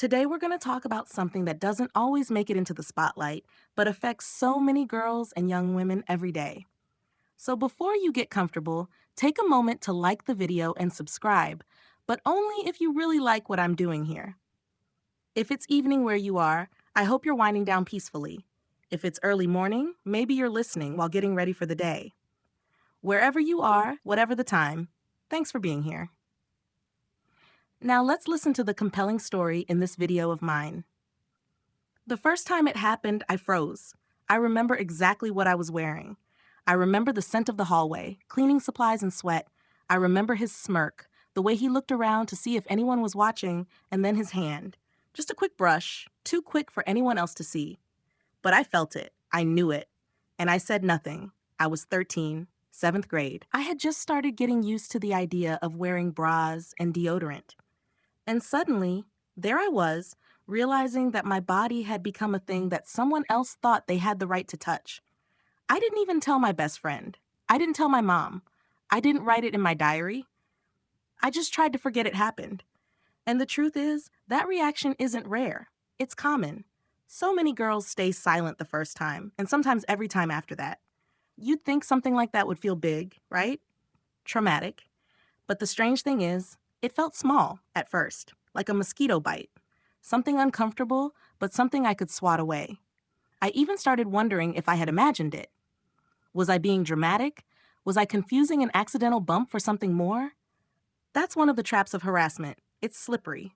Today, we're going to talk about something that doesn't always make it into the spotlight, but affects so many girls and young women every day. So, before you get comfortable, take a moment to like the video and subscribe, but only if you really like what I'm doing here. If it's evening where you are, I hope you're winding down peacefully. If it's early morning, maybe you're listening while getting ready for the day. Wherever you are, whatever the time, thanks for being here. Now, let's listen to the compelling story in this video of mine. The first time it happened, I froze. I remember exactly what I was wearing. I remember the scent of the hallway, cleaning supplies and sweat. I remember his smirk, the way he looked around to see if anyone was watching, and then his hand. Just a quick brush, too quick for anyone else to see. But I felt it. I knew it. And I said nothing. I was 13, 7th grade. I had just started getting used to the idea of wearing bras and deodorant. And suddenly, there I was, realizing that my body had become a thing that someone else thought they had the right to touch. I didn't even tell my best friend. I didn't tell my mom. I didn't write it in my diary. I just tried to forget it happened. And the truth is, that reaction isn't rare. It's common. So many girls stay silent the first time, and sometimes every time after that. You'd think something like that would feel big, right? Traumatic. But the strange thing is, it felt small at first, like a mosquito bite. Something uncomfortable, but something I could swat away. I even started wondering if I had imagined it. Was I being dramatic? Was I confusing an accidental bump for something more? That's one of the traps of harassment. It's slippery.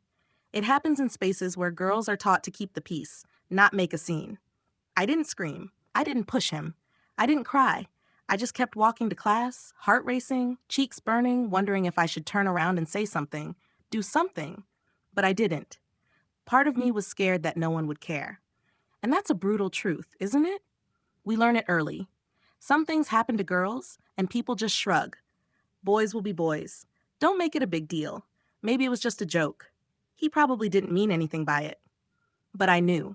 It happens in spaces where girls are taught to keep the peace, not make a scene. I didn't scream. I didn't push him. I didn't cry. I just kept walking to class, heart racing, cheeks burning, wondering if I should turn around and say something, do something. But I didn't. Part of me was scared that no one would care. And that's a brutal truth, isn't it? We learn it early. Some things happen to girls, and people just shrug. Boys will be boys. Don't make it a big deal. Maybe it was just a joke. He probably didn't mean anything by it. But I knew.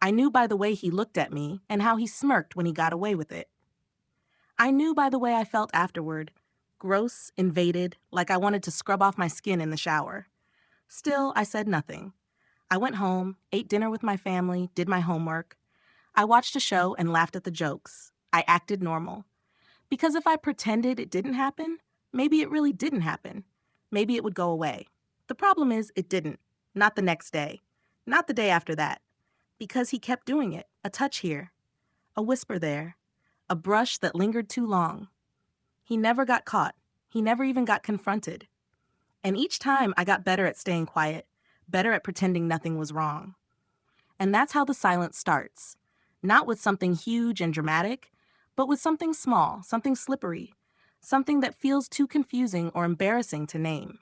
I knew by the way he looked at me and how he smirked when he got away with it. I knew by the way I felt afterward. Gross, invaded, like I wanted to scrub off my skin in the shower. Still, I said nothing. I went home, ate dinner with my family, did my homework. I watched a show and laughed at the jokes. I acted normal. Because if I pretended it didn't happen, maybe it really didn't happen. Maybe it would go away. The problem is, it didn't. Not the next day. Not the day after that. Because he kept doing it. A touch here. A whisper there. A brush that lingered too long. He never got caught. He never even got confronted. And each time I got better at staying quiet, better at pretending nothing was wrong. And that's how the silence starts. Not with something huge and dramatic, but with something small, something slippery, something that feels too confusing or embarrassing to name.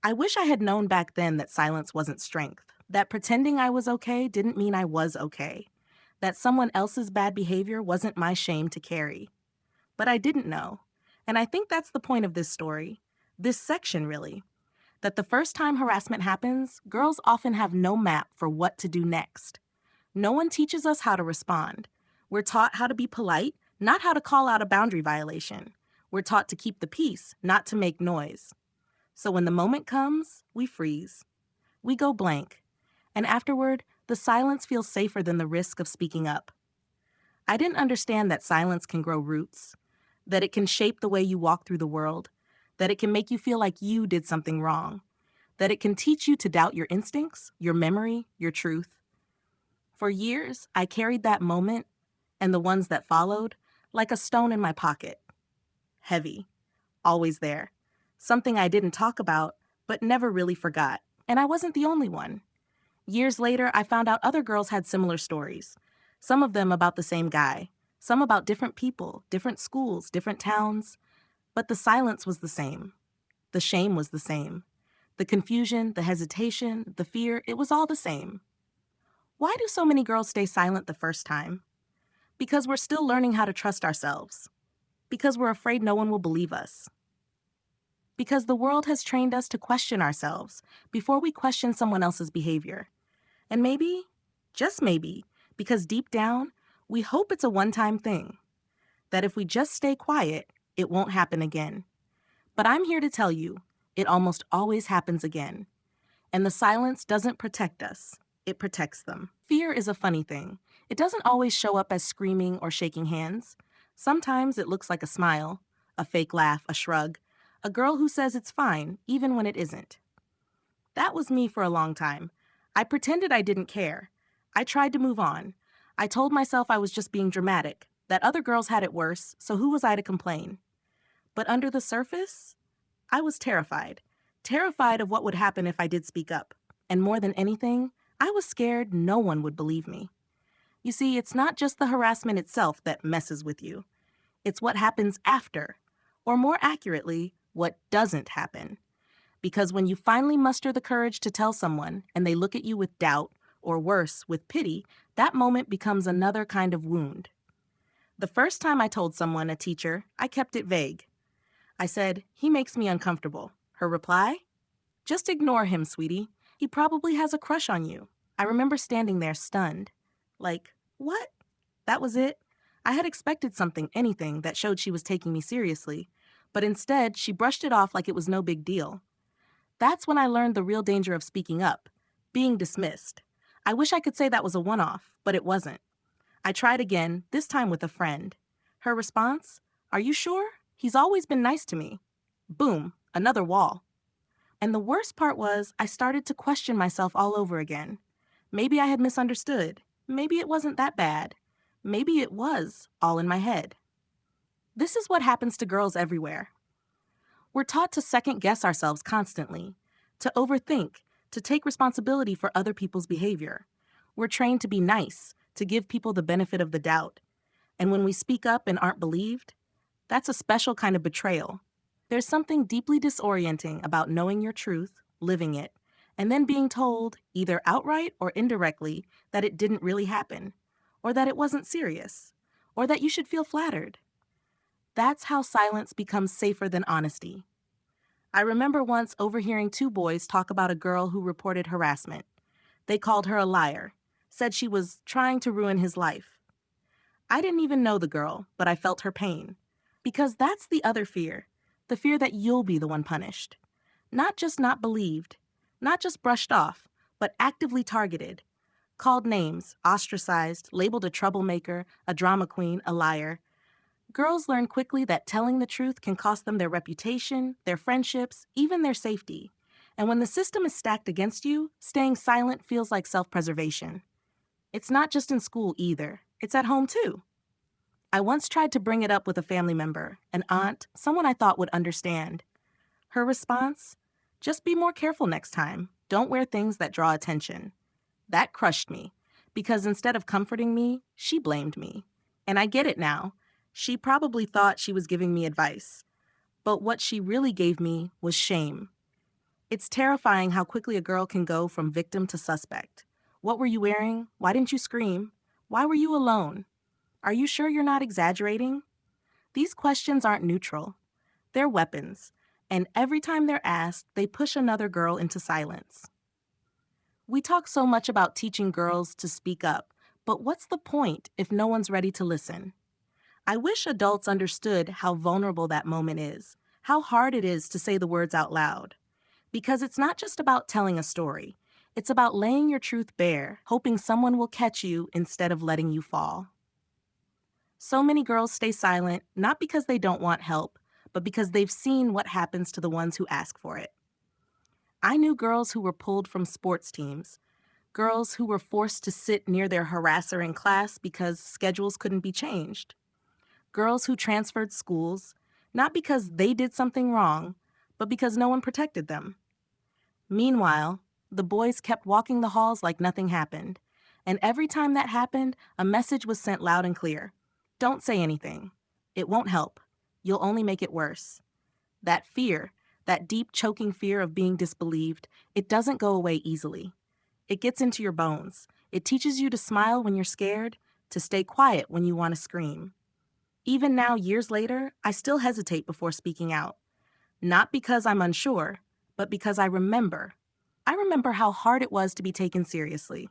I wish I had known back then that silence wasn't strength, that pretending I was okay didn't mean I was okay, that someone else's bad behavior wasn't my shame to carry. But I didn't know, and I think that's the point of this story, this section really, that the first time harassment happens, girls often have no map for what to do next. No one teaches us how to respond. We're taught how to be polite, not how to call out a boundary violation. We're taught to keep the peace, not to make noise. So when the moment comes, we freeze. We go blank. And afterward, the silence feels safer than the risk of speaking up. I didn't understand that silence can grow roots, that it can shape the way you walk through the world, that it can make you feel like you did something wrong, that it can teach you to doubt your instincts, your memory, your truth. For years, I carried that moment, and the ones that followed, like a stone in my pocket. Heavy. Always there. Something I didn't talk about, but never really forgot. And I wasn't the only one. Years later, I found out other girls had similar stories. Some of them about the same guy. Some about different people, different schools, different towns. But the silence was the same. The shame was the same. The confusion, the hesitation, the fear, it was all the same. Why do so many girls stay silent the first time? Because we're still learning how to trust ourselves. Because we're afraid no one will believe us. Because the world has trained us to question ourselves before we question someone else's behavior. And maybe, just maybe, because deep down, we hope it's a one-time thing. That if we just stay quiet, it won't happen again. But I'm here to tell you, it almost always happens again. And the silence doesn't protect us, it protects them. Fear is a funny thing. It doesn't always show up as screaming or shaking hands. Sometimes it looks like a smile, a fake laugh, a shrug, a girl who says it's fine, even when it isn't. That was me for a long time. I pretended I didn't care. I tried to move on. I told myself I was just being dramatic, that other girls had it worse, so who was I to complain? But under the surface, I was terrified. Terrified of what would happen if I did speak up. And more than anything, I was scared no one would believe me. You see, it's not just the harassment itself that messes with you. It's what happens after, or more accurately, what doesn't happen. Because when you finally muster the courage to tell someone and they look at you with doubt, or worse, with pity, that moment becomes another kind of wound. The first time I told someone, a teacher, I kept it vague. I said, "He makes me uncomfortable." Her reply? "Just ignore him, sweetie. He probably has a crush on you." I remember standing there stunned. Like, what? That was it? I had expected something, anything, that showed she was taking me seriously. But instead, she brushed it off like it was no big deal. That's when I learned the real danger of speaking up, being dismissed. I wish I could say that was a one-off, but it wasn't. I tried again, this time with a friend. Her response? "Are you sure? He's always been nice to me." Boom, another wall. And the worst part was, I started to question myself all over again. Maybe I had misunderstood. Maybe it wasn't that bad. Maybe it was all in my head. This is what happens to girls everywhere. We're taught to second-guess ourselves constantly, to overthink, to take responsibility for other people's behavior. We're trained to be nice, to give people the benefit of the doubt. And when we speak up and aren't believed, that's a special kind of betrayal. There's something deeply disorienting about knowing your truth, living it, and then being told, either outright or indirectly, that it didn't really happen, or that it wasn't serious, or that you should feel flattered. That's how silence becomes safer than honesty. I remember once overhearing two boys talk about a girl who reported harassment. They called her a liar, said she was trying to ruin his life. I didn't even know the girl, but I felt her pain. Because that's the other fear, the fear that you'll be the one punished. Not just not believed, not just brushed off, but actively targeted. Called names, ostracized, labeled a troublemaker, a drama queen, a liar. Girls learn quickly that telling the truth can cost them their reputation, their friendships, even their safety. And when the system is stacked against you, staying silent feels like self-preservation. It's not just in school either. It's at home too. I once tried to bring it up with a family member, an aunt, someone I thought would understand. Her response? "Just be more careful next time. Don't wear things that draw attention." That crushed me, because instead of comforting me, she blamed me. And I get it now. She probably thought she was giving me advice. But what she really gave me was shame. It's terrifying how quickly a girl can go from victim to suspect. What were you wearing? Why didn't you scream? Why were you alone? Are you sure you're not exaggerating? These questions aren't neutral. They're weapons. And every time they're asked, they push another girl into silence. We talk so much about teaching girls to speak up, but what's the point if no one's ready to listen? I wish adults understood how vulnerable that moment is, how hard it is to say the words out loud. Because it's not just about telling a story. It's about laying your truth bare, hoping someone will catch you instead of letting you fall. So many girls stay silent, not because they don't want help, but because they've seen what happens to the ones who ask for it. I knew girls who were pulled from sports teams, girls who were forced to sit near their harasser in class because schedules couldn't be changed. Girls who transferred schools, not because they did something wrong, but because no one protected them. Meanwhile, the boys kept walking the halls like nothing happened. And every time that happened, a message was sent loud and clear. Don't say anything. It won't help. You'll only make it worse. That fear, that deep choking fear of being disbelieved, it doesn't go away easily. It gets into your bones. It teaches you to smile when you're scared, to stay quiet when you want to scream. Even now, years later, I still hesitate before speaking out. Not because I'm unsure, but because I remember. I remember how hard it was to be taken seriously.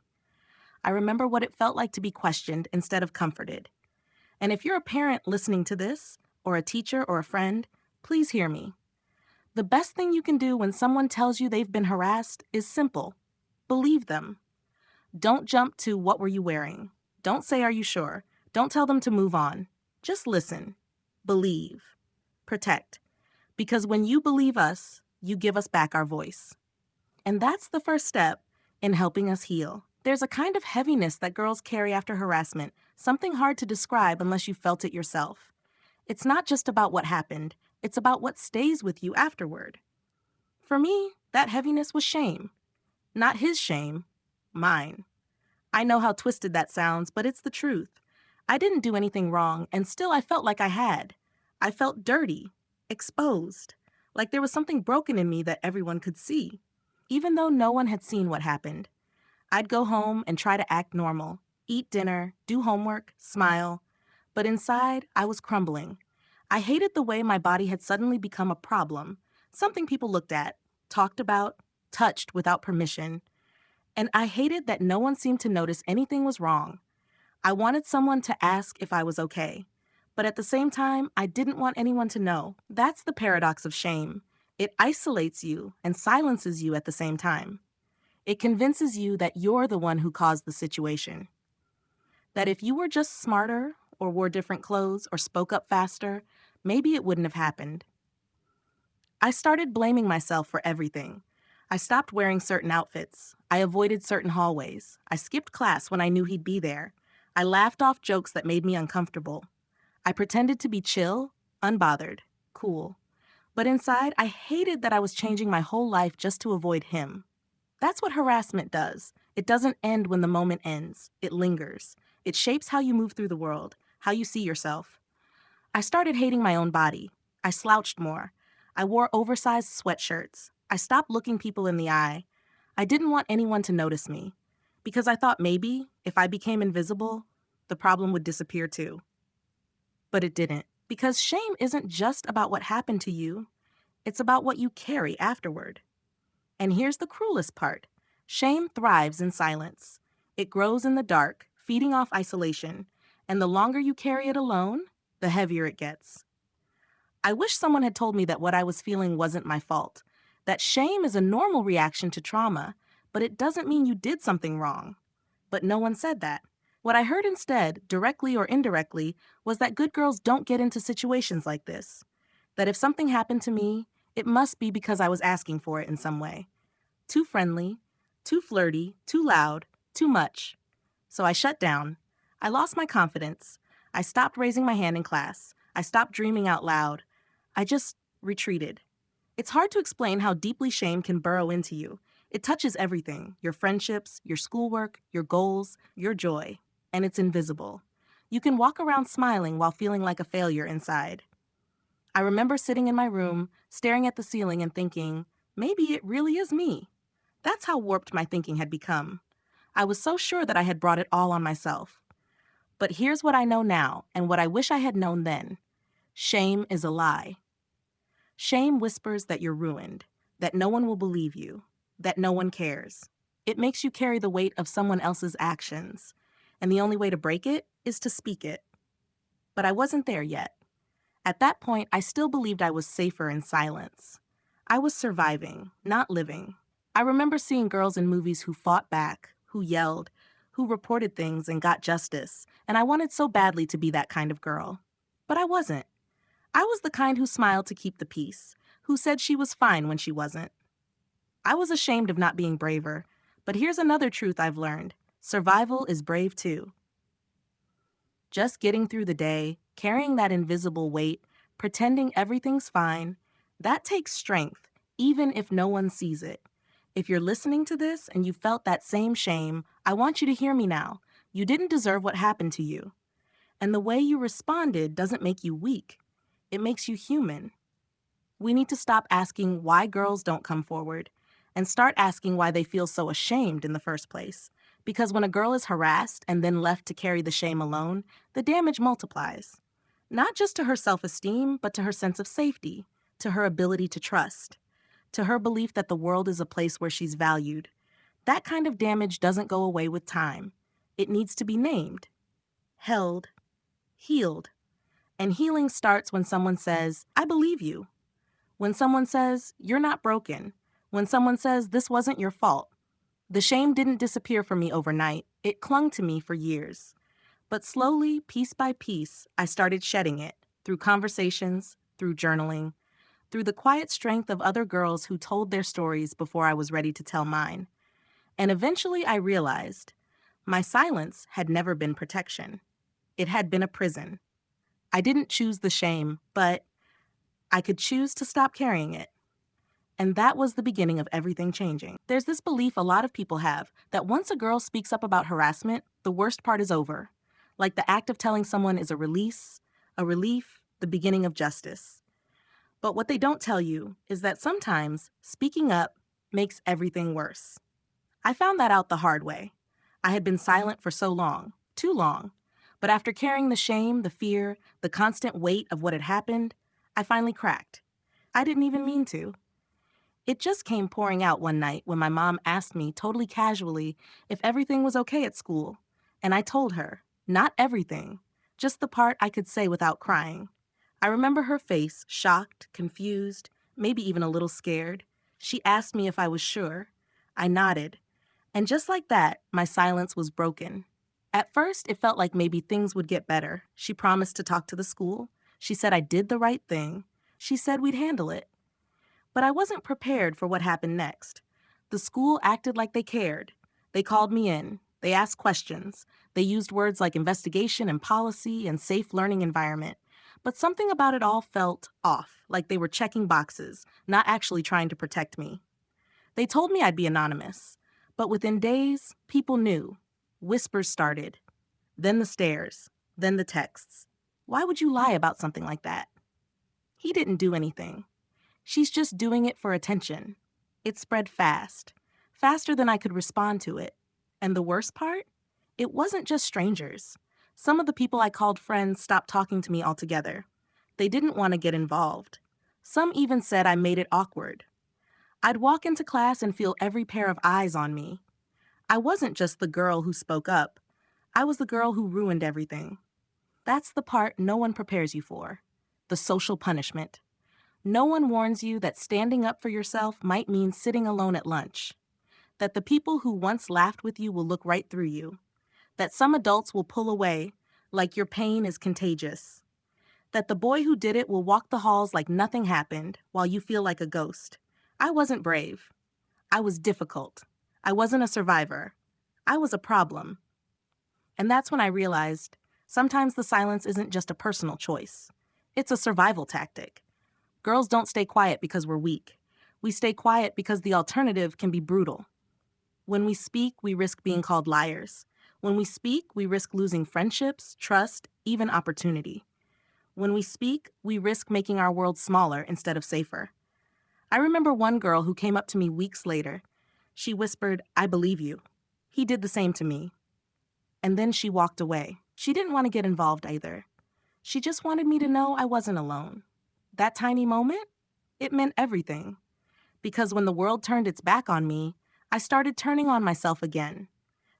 I remember what it felt like to be questioned instead of comforted. And if you're a parent listening to this, or a teacher or a friend, please hear me. The best thing you can do when someone tells you they've been harassed is simple. Believe them. Don't jump to "what were you wearing?" Don't say "are you sure?" Don't tell them to move on. Just listen. Believe. Protect. Because when you believe us, you give us back our voice. And that's the first step in helping us heal. There's a kind of heaviness that girls carry after harassment, something hard to describe unless you felt it yourself. It's not just about what happened, it's about what stays with you afterward. For me, that heaviness was shame. Not his shame, mine. I know how twisted that sounds, but it's the truth. I didn't do anything wrong, and still I felt like I had. I felt dirty, exposed, like there was something broken in me that everyone could see, even though no one had seen what happened. I'd go home and try to act normal, eat dinner, do homework, smile, but inside I was crumbling. I hated the way my body had suddenly become a problem, something people looked at, talked about, touched without permission. And I hated that no one seemed to notice anything was wrong. I wanted someone to ask if I was okay. But at the same time, I didn't want anyone to know. That's the paradox of shame. It isolates you and silences you at the same time. It convinces you that you're the one who caused the situation. That if you were just smarter, or wore different clothes, or spoke up faster, maybe it wouldn't have happened. I started blaming myself for everything. I stopped wearing certain outfits. I avoided certain hallways. I skipped class when I knew he'd be there. I laughed off jokes that made me uncomfortable. I pretended to be chill, unbothered, cool. But inside, I hated that I was changing my whole life just to avoid him. That's what harassment does. It doesn't end when the moment ends. It lingers. It shapes how you move through the world, how you see yourself. I started hating my own body. I slouched more. I wore oversized sweatshirts. I stopped looking people in the eye. I didn't want anyone to notice me, because I thought maybe, if I became invisible, the problem would disappear too. But it didn't, because shame isn't just about what happened to you. It's about what you carry afterward. And here's the cruelest part. Shame thrives in silence. It grows in the dark, feeding off isolation, and the longer you carry it alone, the heavier it gets. I wish someone had told me that what I was feeling wasn't my fault, that shame is a normal reaction to trauma, but it doesn't mean you did something wrong. But no one said that. What I heard instead, directly or indirectly, was that good girls don't get into situations like this. That if something happened to me, it must be because I was asking for it in some way. Too friendly, too flirty, too loud, too much. So I shut down. I lost my confidence. I stopped raising my hand in class. I stopped dreaming out loud. I just retreated. It's hard to explain how deeply shame can burrow into you. It touches everything, your friendships, your schoolwork, your goals, your joy, and it's invisible. You can walk around smiling while feeling like a failure inside. I remember sitting in my room, staring at the ceiling and thinking, maybe it really is me. That's how warped my thinking had become. I was so sure that I had brought it all on myself. But here's what I know now, and what I wish I had known then. Shame is a lie. Shame whispers that you're ruined, that no one will believe you, that no one cares. It makes you carry the weight of someone else's actions, and the only way to break it is to speak it. But I wasn't there yet. At that point, I still believed I was safer in silence. I was surviving, not living. I remember seeing girls in movies who fought back, who yelled, who reported things and got justice, and I wanted so badly to be that kind of girl. But I wasn't. I was the kind who smiled to keep the peace, who said she was fine when she wasn't. I was ashamed of not being braver, but here's another truth I've learned. Survival is brave too. Just getting through the day, carrying that invisible weight, pretending everything's fine, that takes strength, even if no one sees it. If you're listening to this and you felt that same shame, I want you to hear me now. You didn't deserve what happened to you. And the way you responded doesn't make you weak. It makes you human. We need to stop asking why girls don't come forward and start asking why they feel so ashamed in the first place. Because when a girl is harassed and then left to carry the shame alone, the damage multiplies. Not just to her self-esteem, but to her sense of safety, to her ability to trust, to her belief that the world is a place where she's valued. That kind of damage doesn't go away with time. It needs to be named, held, healed. And healing starts when someone says, I believe you. When someone says, "You're not broken," when someone says, "This wasn't your fault," the shame didn't disappear from me overnight. It clung to me for years. But slowly, piece by piece, I started shedding it through conversations, through journaling, through the quiet strength of other girls who told their stories before I was ready to tell mine. And eventually I realized my silence had never been protection. It had been a prison. I didn't choose the shame, but I could choose to stop carrying it. And that was the beginning of everything changing. There's this belief a lot of people have that once a girl speaks up about harassment, the worst part is over. Like the act of telling someone is a release, a relief, the beginning of justice. But what they don't tell you is that sometimes speaking up makes everything worse. I found that out the hard way. I had been silent for so long, too long. But after carrying the shame, the fear, the constant weight of what had happened, I finally cracked. I didn't even mean to. It just came pouring out one night when my mom asked me totally casually if everything was okay at school. And I told her, not everything, just the part I could say without crying. I remember her face, shocked, confused, maybe even a little scared. She asked me if I was sure. I nodded. And just like that, my silence was broken. At first, it felt like maybe things would get better. She promised to talk to the school. She said I did the right thing. She said we'd handle it. But I wasn't prepared for what happened next. The school acted like they cared. They called me in. They asked questions. They used words like investigation and policy and safe learning environment. But something about it all felt off, like they were checking boxes, not actually trying to protect me. They told me I'd be anonymous. But within days, people knew. Whispers started. Then the stares. Then the texts. Why would you lie about something like that? He didn't do anything. She's just doing it for attention. It spread fast, faster than I could respond to it. And the worst part? It wasn't just strangers. Some of the people I called friends stopped talking to me altogether. They didn't want to get involved. Some even said I made it awkward. I'd walk into class and feel every pair of eyes on me. I wasn't just the girl who spoke up. I was the girl who ruined everything. That's the part no one prepares you for. The social punishment. No one warns you that standing up for yourself might mean sitting alone at lunch. That the people who once laughed with you will look right through you. That some adults will pull away, like your pain is contagious. That the boy who did it will walk the halls like nothing happened while you feel like a ghost. I wasn't brave. I was difficult. I wasn't a survivor. I was a problem. And that's when I realized sometimes the silence isn't just a personal choice. It's a survival tactic. Girls don't stay quiet because we're weak. We stay quiet because the alternative can be brutal. When we speak, we risk being called liars. When we speak, we risk losing friendships, trust, even opportunity. When we speak, we risk making our world smaller instead of safer. I remember one girl who came up to me weeks later. She whispered, "I believe you." He did the same to me. And then she walked away. She didn't want to get involved either. She just wanted me to know I wasn't alone. That tiny moment, it meant everything. Because when the world turned its back on me, I started turning on myself again.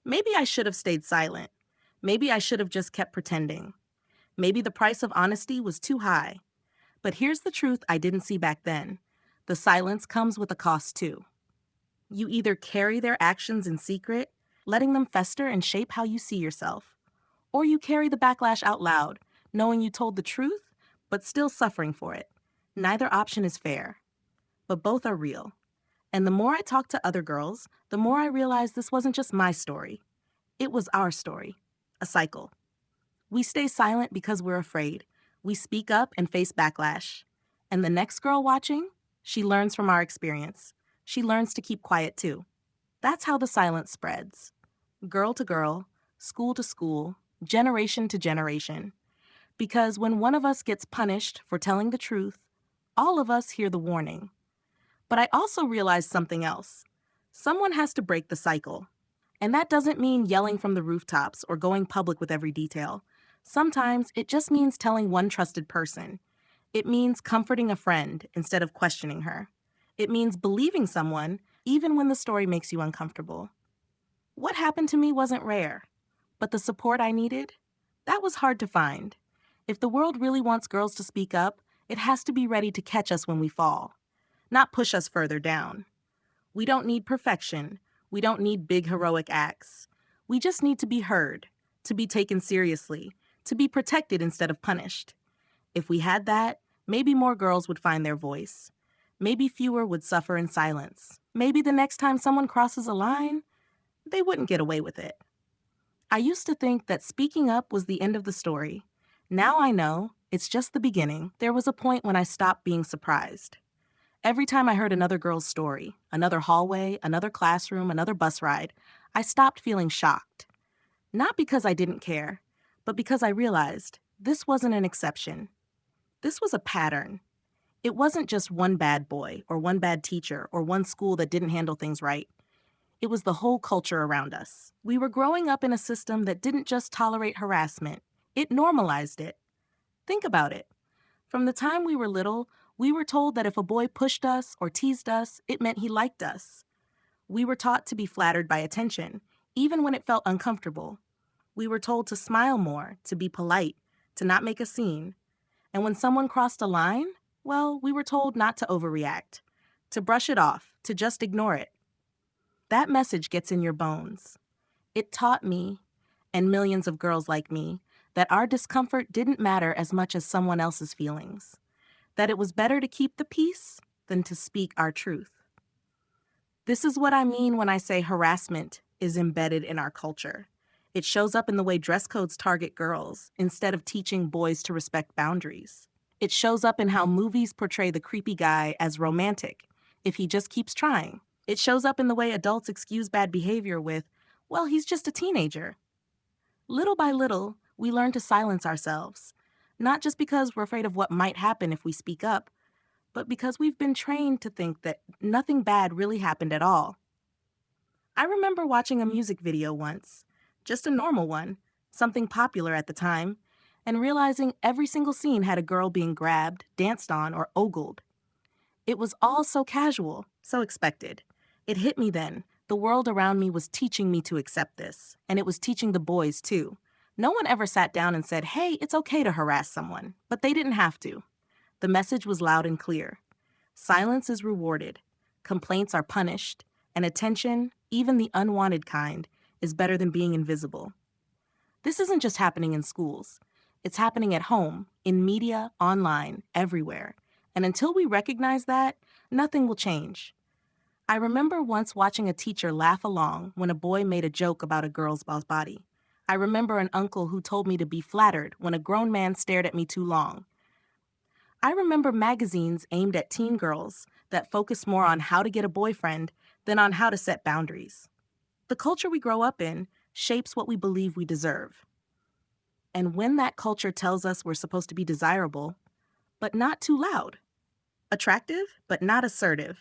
Maybe I should have stayed silent. Maybe I should have just kept pretending. Maybe the price of honesty was too high. But here's the truth I didn't see back then. The silence comes with a cost too. You either carry their actions in secret, letting them fester and shape how you see yourself, or you carry the backlash out loud, knowing you told the truth, but still suffering for it. Neither option is fair, but both are real. And the more I talked to other girls, the more I realized this wasn't just my story. It was our story, a cycle. We stay silent because we're afraid. We speak up and face backlash. And the next girl watching, she learns from our experience. She learns to keep quiet too. That's how the silence spreads. Girl to girl, school to school, generation to generation. Because when one of us gets punished for telling the truth, all of us hear the warning. But I also realized something else. Someone has to break the cycle. And that doesn't mean yelling from the rooftops or going public with every detail. Sometimes it just means telling one trusted person. It means comforting a friend instead of questioning her. It means believing someone even when the story makes you uncomfortable. What happened to me wasn't rare, but the support I needed, that was hard to find. If the world really wants girls to speak up, It has to be ready to catch us when we fall, not push us further down. We don't need perfection. We don't need big heroic acts. We just need to be heard, to be taken seriously, to be protected instead of punished. If we had that, maybe more girls would find their voice. Maybe fewer would suffer in silence. Maybe the next time someone crosses a line, they wouldn't get away with it. I used to think that speaking up was the end of the story. Now I know it's just the beginning. There was a point when I stopped being surprised. Every time I heard another girl's story, another hallway, another classroom, another bus ride, I stopped feeling shocked. Not because I didn't care, but because I realized this wasn't an exception. This was a pattern. It wasn't just one bad boy or one bad teacher or one school that didn't handle things right. It was the whole culture around us. We were growing up in a system that didn't just tolerate harassment, it normalized it. Think about it. From the time we were little, we were told that if a boy pushed us or teased us, it meant he liked us. We were taught to be flattered by attention, even when it felt uncomfortable. We were told to smile more, to be polite, to not make a scene. And when someone crossed a line, well, we were told not to overreact, to brush it off, to just ignore it. That message gets in your bones. It taught me, and millions of girls like me, that our discomfort didn't matter as much as someone else's feelings. That it was better to keep the peace than to speak our truth. This is what I mean when I say harassment is embedded in our culture. It shows up in the way dress codes target girls instead of teaching boys to respect boundaries. It shows up in how movies portray the creepy guy as romantic if he just keeps trying. It shows up in the way adults excuse bad behavior with, well, he's just a teenager. Little by little, we learn to silence ourselves, not just because we're afraid of what might happen if we speak up, but because we've been trained to think that nothing bad really happened at all. I remember watching a music video once, just a normal one, something popular at the time, and realizing every single scene had a girl being grabbed, danced on, or ogled. It was all so casual, so expected. It hit me then. The world around me was teaching me to accept this, and it was teaching the boys too. No one ever sat down and said, hey, it's okay to harass someone, but they didn't have to. The message was loud and clear. Silence is rewarded, complaints are punished, and attention, even the unwanted kind, is better than being invisible. This isn't just happening in schools. It's happening at home, in media, online, everywhere. And until we recognize that, nothing will change. I remember once watching a teacher laugh along when a boy made a joke about a girl's body. I remember an uncle who told me to be flattered when a grown man stared at me too long. I remember magazines aimed at teen girls that focus more on how to get a boyfriend than on how to set boundaries. The culture we grow up in shapes what we believe we deserve. And when that culture tells us we're supposed to be desirable, but not too loud, attractive, but not assertive,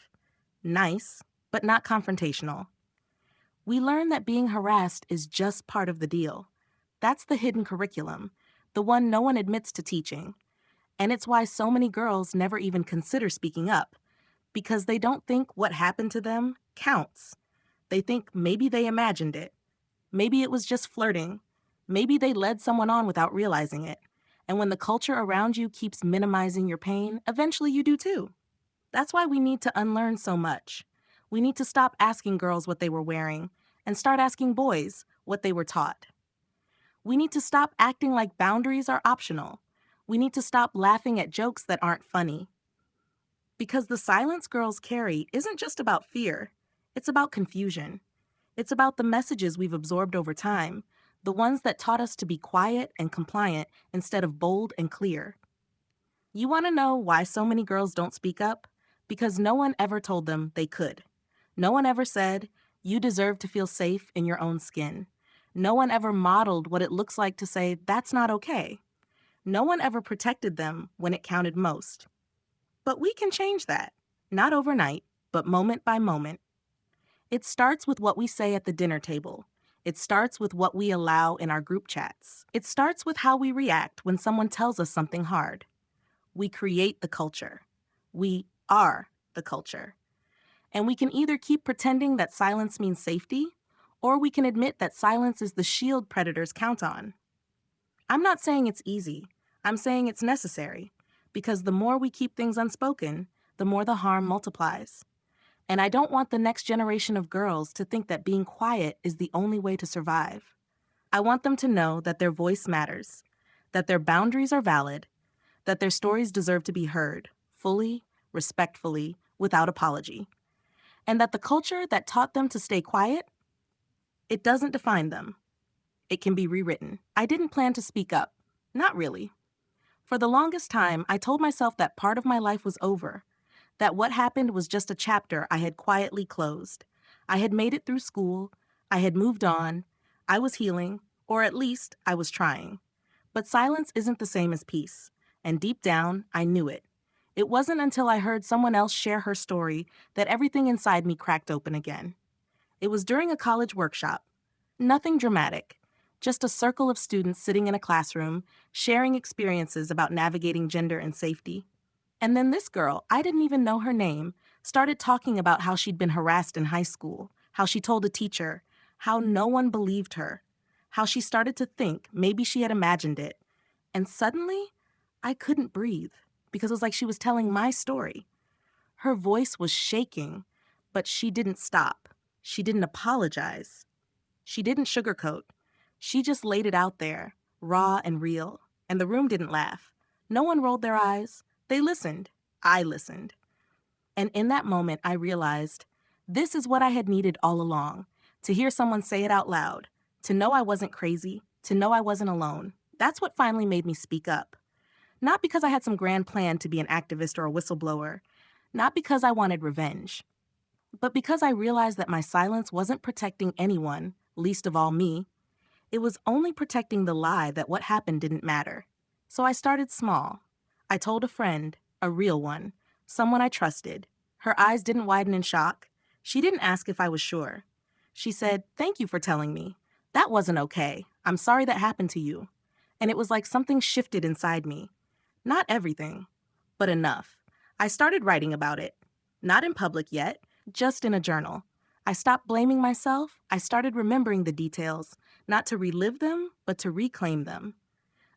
nice, but not confrontational, we learn that being harassed is just part of the deal. That's the hidden curriculum, the one no one admits to teaching. And it's why so many girls never even consider speaking up, because they don't think what happened to them counts. They think maybe they imagined it. Maybe it was just flirting. Maybe they led someone on without realizing it. And when the culture around you keeps minimizing your pain, eventually you do too. That's why we need to unlearn so much. We need to stop asking girls what they were wearing and start asking boys what they were taught. We need to stop acting like boundaries are optional. We need to stop laughing at jokes that aren't funny. Because the silence girls carry isn't just about fear. It's about confusion. It's about the messages we've absorbed over time, the ones that taught us to be quiet and compliant instead of bold and clear. You want to know why so many girls don't speak up? Because no one ever told them they could. No one ever said, you deserve to feel safe in your own skin. No one ever modeled what it looks like to say, that's not okay. No one ever protected them when it counted most. But we can change that. Not overnight, but moment by moment. It starts with what we say at the dinner table. It starts with what we allow in our group chats. It starts with how we react when someone tells us something hard. We create the culture. We are the culture. And we can either keep pretending that silence means safety, or we can admit that silence is the shield predators count on. I'm not saying it's easy. I'm saying it's necessary. because the more we keep things unspoken, the more the harm multiplies. And I don't want the next generation of girls to think that being quiet is the only way to survive. I want them to know that their voice matters, that their boundaries are valid, that their stories deserve to be heard, fully, respectfully, without apology, and that the culture that taught them to stay quiet, it doesn't define them. It can be rewritten. I didn't plan to speak up. Not really. For the longest time, I told myself that part of my life was over, that what happened was just a chapter I had quietly closed. I had made it through school, I had moved on, I was healing, or at least I was trying. But silence isn't the same as peace, and deep down, I knew it. It wasn't until I heard someone else share her story that everything inside me cracked open again. It was during a college workshop. Nothing dramatic, just a circle of students sitting in a classroom, sharing experiences about navigating gender and safety. And then this girl, I didn't even know her name, started talking about how she'd been harassed in high school, how she told a teacher, how no one believed her, how she started to think maybe she had imagined it. And suddenly, I couldn't breathe because it was like she was telling my story. Her voice was shaking, but she didn't stop. She didn't apologize. She didn't sugarcoat. She just laid it out there, raw and real. And the room didn't laugh. No one rolled their eyes. They listened. I listened. And in that moment, I realized this is what I had needed all along, to hear someone say it out loud, to know I wasn't crazy, to know I wasn't alone. That's what finally made me speak up. Not because I had some grand plan to be an activist or a whistleblower, not because I wanted revenge, but because I realized that my silence wasn't protecting anyone, least of all me. It was only protecting the lie that what happened didn't matter. So I started small. I told a friend, a real one, someone I trusted. Her eyes didn't widen in shock. She didn't ask if I was sure. She said, "Thank you for telling me. That wasn't okay. I'm sorry that happened to you." And it was like something shifted inside me. Not everything, but enough. I started writing about it. Not in public yet, just in a journal. I stopped blaming myself. I started remembering the details, not to relive them, but to reclaim them.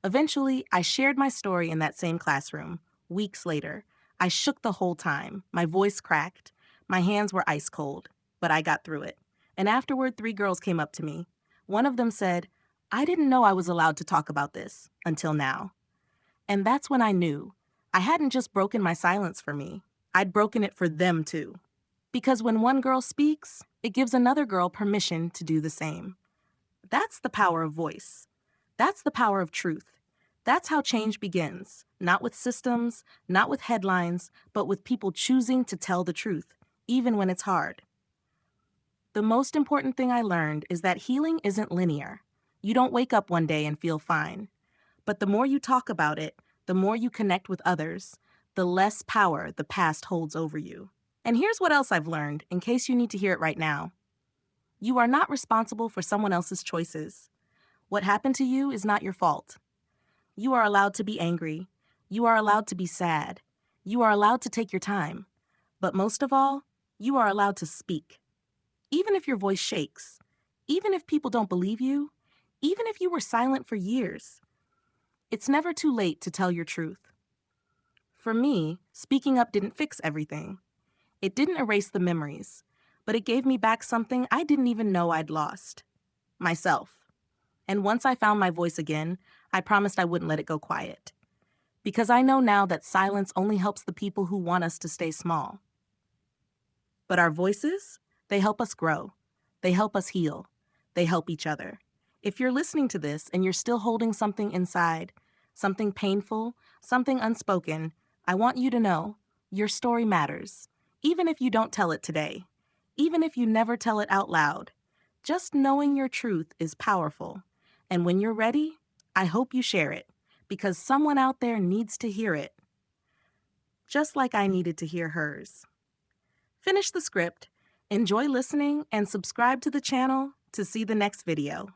Eventually, I shared my story in that same classroom. Weeks later, I shook the whole time. My voice cracked. My hands were ice cold, but I got through it. And afterward, 3 girls came up to me. One of them said, "I didn't know I was allowed to talk about this until now." And that's when I knew I hadn't just broken my silence for me. I'd broken it for them too. Because when one girl speaks, it gives another girl permission to do the same. That's the power of voice. That's the power of truth. That's how change begins, not with systems, not with headlines, but with people choosing to tell the truth, even when it's hard. The most important thing I learned is that healing isn't linear. You don't wake up one day and feel fine. But the more you talk about it, the more you connect with others, the less power the past holds over you. And here's what else I've learned, in case you need to hear it right now. You are not responsible for someone else's choices. What happened to you is not your fault. You are allowed to be angry. You are allowed to be sad. You are allowed to take your time. But most of all, you are allowed to speak. Even if your voice shakes, even if people don't believe you, even if you were silent for years, it's never too late to tell your truth. For me, speaking up didn't fix everything. It didn't erase the memories, but it gave me back something I didn't even know I'd lost: myself. And once I found my voice again, I promised I wouldn't let it go quiet. Because I know now that silence only helps the people who want us to stay small. But our voices, they help us grow. They help us heal. They help each other. If you're listening to this and you're still holding something inside, something painful, something unspoken, I want you to know your story matters. Even if you don't tell it today, even if you never tell it out loud, just knowing your truth is powerful. And when you're ready, I hope you share it, because someone out there needs to hear it, just like I needed to hear hers. Finish the script, enjoy listening, and subscribe to the channel to see the next video.